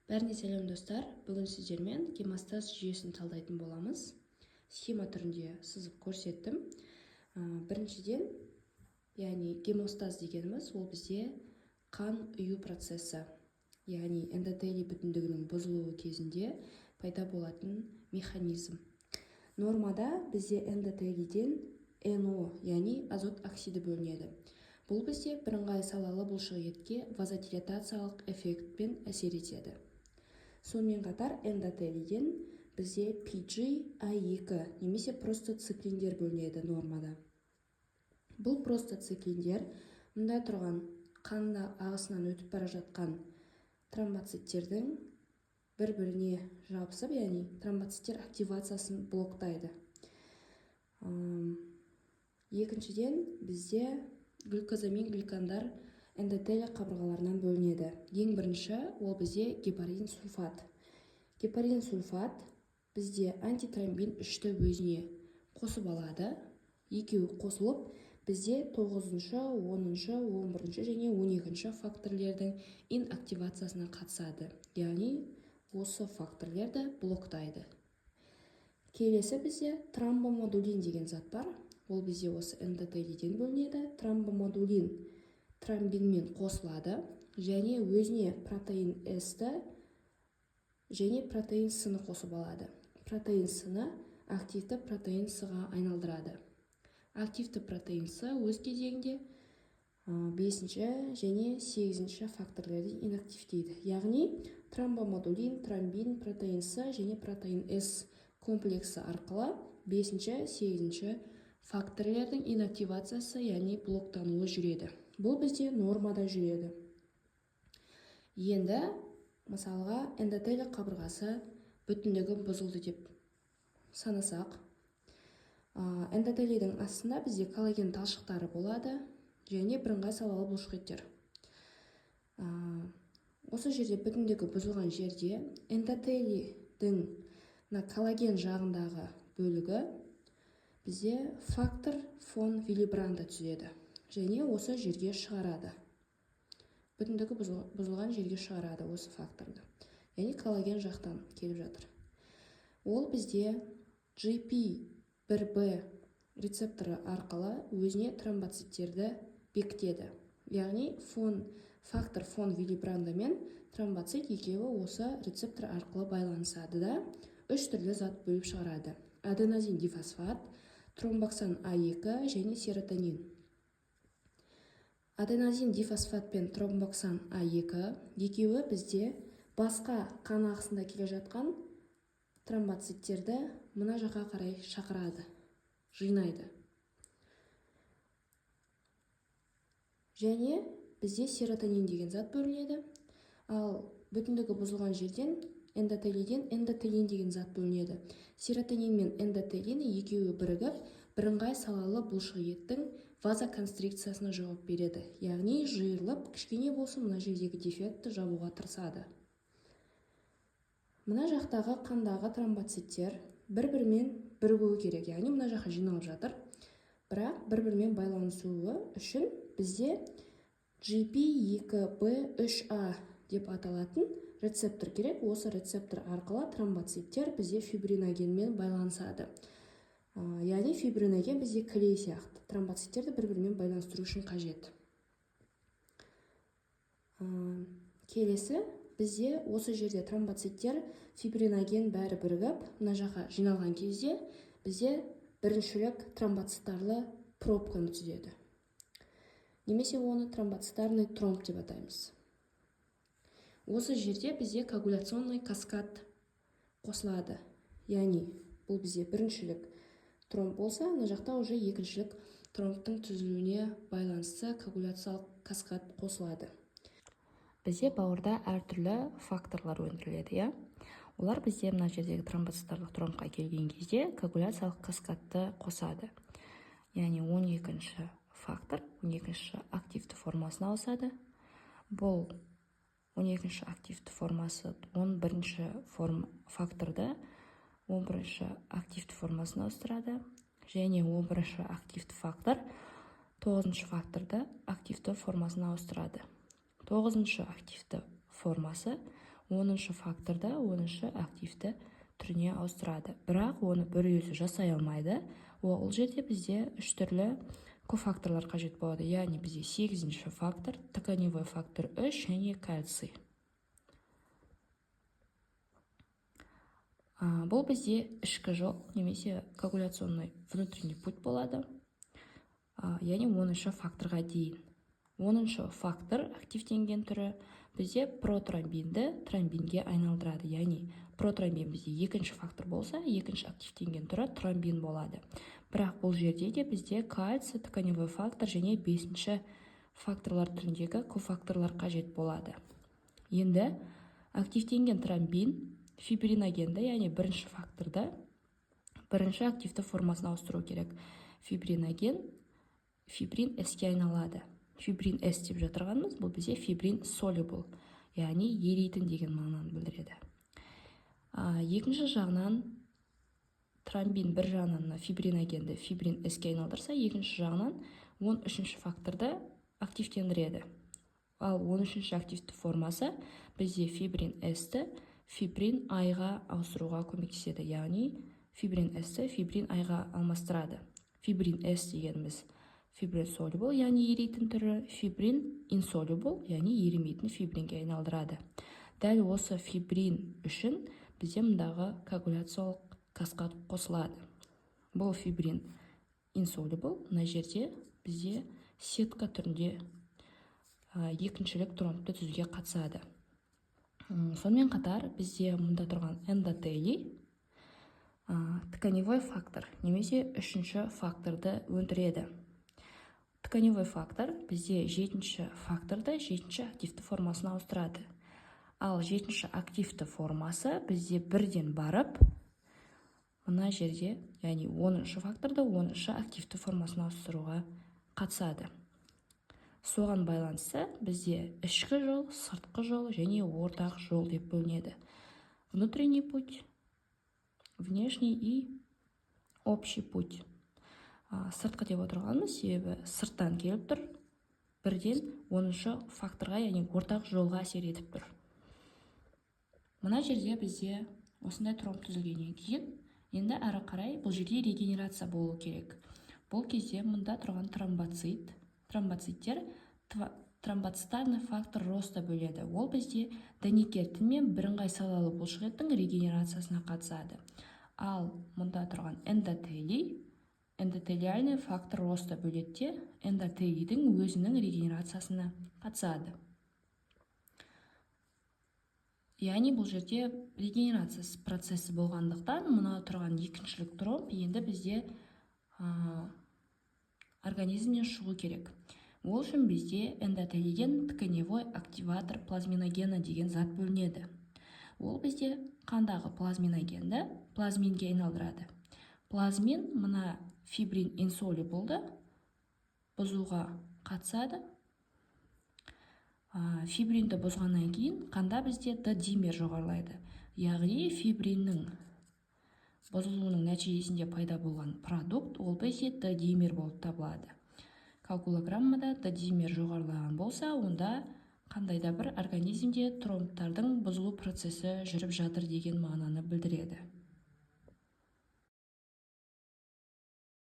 Бәріне сәлем достар. Бүгін сіздермен гемостаз жүйесін талдайтын боламыз. Схема түрінде сызып көрсеттім. Біріншіден, яғни гемостаз дегеніміз ол бізде қан ұю процесі, яғни эндотелий бүтіндігінің бұзылуы кезінде пайда болатын механизм. Нормада бізде эндотелийден NO, яғни азот оксиді бөлінеді. Бұл бізде бірыңғай салалы бұлшық етке вазодилатациялық эффектпен әсер етеді. Сонымен қатар эндотелийден бізде PGA2 немесе простоциклиндер бөлінеді нормада. Бұл простоциклиндер мұнда тұрған қанда ағысынан өтіп бара жатқан тромбоциттердің бір-біріне жабысып, яғни тромбоциттер активациясын блоктайды. Екіншіден бізде глюкозамин гликандар эндотелий қабырғаларынан бөлінеді. Ең бірінші ол бізде гепарин сульфат. Гепарин сульфат бізде антитромбин 3-ті өзіне қосып алады. Екеуі қосылып, бізде 9-шы, 10-шы, 11-шы және 12-шы факторлердің инактивациясына қатысады. Яғни осы факторлерді блоктайды. Келесі бізде тромбомодулин деген зат бар. Ол бізде осы эндотелийден бөлінеді. Тромбомодулин тромбинмен қосылады және өзіне протеин С-ті және протеин С-ны қосып алады. Протеин С-ны активті протеин С-ға айналдырады. Активті протеин С өз кезегінде 5-ші және 8-ші факторлерді инактивтейді. Яғни тромбомодулин, тромбин, протеин С және протеин С комплексі арқылы 5-ші, 8-ші факторлердің инактивациясы, яғни блоктануы жүреді. Бұл бізде нормада жүреді. Енді, мысалға, эндотелий қабырғасы бүтіндігі бұзылды деп санасақ, эндотелийдің астында бізде коллаген талшықтары болады және бірыңғай салалы бұлшық еттер. Осы жерде бүтіндігі бұзылған жерде эндотелийдің коллаген жағындағы бөлігі бізде фактор фон Виллибранды түзеді және осы жерге шығарады. Бүтіндігі бұзылған жерге шығарады осы факторды. Яғни коллаген жақтан келіп жатыр. Ол бізде GP1B рецепторы арқылы өзіне тромбоциттерді бекітеді. Яғни фактор фон Виллибранды мен тромбоцит екеуі осы рецептор арқылы байланысады да 3 түрлі зат бөліп шығарады. Аденозин дифосфат, тромбоксан А2 және серотонин. Аденозин дифосфат пен тромбоксан А2 екеуі бізде басқа қан ағысында келе жатқан тромбоциттерді мына жаққа қарай шақырады, жинайды. Және бізде серотонин деген зат бөлінеді. Ал бүтіндігі бұзылған жерден эндотелийден эндотелин деген зат бөлінеді. Серотонин мен эндотелин екеуі бірігіп, бірыңғай салалы бұлшық еттің вазоконстрикциясына жауап береді. Яғни жиырылып, кішкене болсын мына жердегі дефектті жабуға тырысады. Мына жақтағы қандағы тромбоциттер бір-бірімен бірігуі керек. Яғни мына жаққа жиналып жатыр. Бірақ бір-бірімен байланысуы үшін бізде GP2B3A деп аталатын рецептор керек. Осы рецептор арқылы тромбоциттер бізде фибриногенмен байланысады. Яғни фибриноген бізде клей сияқты. Тромбоциттерді бір-бірімен байланыстыру үшін қажет. Келесі бізде осы жерде тромбоциттер фибриноген бәрі бірігіп, мына жаққа жиналған кезде бізде біріншілік тромбоциттарлы пробканы түзеді. Немесе оны тромбоцитарный тромб деп атаймыз. Осы жерде бізде коагуляционный каскад қосылады. Яғни бұл бізде біріншілік тромб болса, мына жақта уже екіншілік тромбтың түзілуіне байланысты коагуляциялық каскад қосылады. Бізде бауырда әртүрлі факторлар өндіріледі. Олар бізде мына жердегі тромбоциттарлық тромбқа келген кезде коагуляциялық каскадты қосады. Яғни 12-ші фактор 12-ші активті формасына ауысады. Бұл 12-ші активті формасы 11-ші факторды 11-ші активті формасына ауыстырады. Және 11-ші активті фактор 9-ші факторды активті формасына ауыстырады. 9-ші активті формасы 10-шы факторды 10-шы активті түріне ауыстырады. Бірақ оны бір өзі жасай алмайды. Ол жерде бізде 3 түрлі кофакторлар қажет болады. Яғни бізде 8-ші фактор, тканевой фактор 3 және кальций. Бұл бізде ішкі жол, немесе коагуляционный внутренний путь болады. Яғни 10-шы факторға дейін. 10-шы фактор активтенген түрі бізде протромбинді тромбинге айналдырады. Яғни протромбин бізде 2-ші фактор болса, 2-ші активтенген түрі тромбин болады. Бірақ бұл жерде де бізде кальций, тканевой фактор және 5-ші факторлар түріндегі кофакторлар қажет болады. Енді активтенген тромбин фибриногенді, яғни 1-ші факторды 1-ші активті формасына ауыстыру керек. Фибриноген фибрин S-ке айналады. Фибрин S деп жатырғанымыз, бұл бізде фибрин soluble, яғни ерейтін деген мағынаны білдіреді. Екінші жағынан тромбин бір жағынан фибриногенді фибрин S-ке айналдырса, екінші жағынан 13-ші факторды активтендіреді. Ал 13-ші активті формасы бізде фибрин S-ті фибрин I-ға ауыстыруға көмектеседі. Яғни фибрин S-ті фибрин I-ға алмастырады. Фибрин S дегеніміз фибрин soluble, яғни ерейтін түрі, фибрин insoluble, яғни еремейтін фибринге айналдырады. Дәл осы фибрин үшін бізде мұндағы коагуляциялық каскад қосылады. Бұл фибрин insoluble, мына жерде бізде сетка түрінде екіншілік тромбты түзуге қатысады. Сонымен қатар бізде мұнда тұрған эндотелий тканевой фактор, немесе 3-ші факторды өндіреді. Тканевой фактор бізде 7-ші факторды 7-ші активті формасына ауыстырады. Ал 7-ші активті формасы бізде бірден барып, мына жерде, яғни 10-ші факторды 10-ші активті формасына ауыстыруға қатысады. Соған байланысты бізде ішкі жол, сыртқы жол және ортақ жол деп бөлінеді. Внутренний путь, внешний и общий путь. Сыртқы деп отырғанымыз себебі сырттан келіп тұр, бірден 10-шы факторға, яғни ортақ жолға әсер етіп тұр. Мына жерде бізде осындай тромб түзілгеннен кейін, енді әрі қарай бұл жерде регенерация болу керек. Бұл кезде мұнда тұрған тромбоциттер тромбоцитарный фактор роста бөледі. Ол бізде дәнекер мен бірыңғай салалы бұлшықеттің регенерациясына қатысады. Ал мұнда тұрған эндотелиальный фактор роста бөледі, эндотелийдің өзінің регенерациясына қатысады. Яғни бұл жерде регенерация процесі болғандықтан, мұна тұрған екіншілік тромб енді бізде организмнен шығу керек. Ол үшін бізде эндотелийден тканевой активатор плазминогена деген зат бөлінеді. Ол бізде қандағы плазминогенді плазминге айналдырады. Плазмин мына фибрин insoluble бұзуға қатысады. Фибринді бұзғаннан кейін қанда бізде D-димер жоғарылайды. Яғни фибриннің бұзылуының нәтижесінде пайда болған продукт ол бізде D-димер болып табылады. Коагулограммада D-димер жоғарылаған болса, онда қандайда бір организмде тромбтардың бұзылу процесі жүріп жатыр деген мағынаны білдіреді.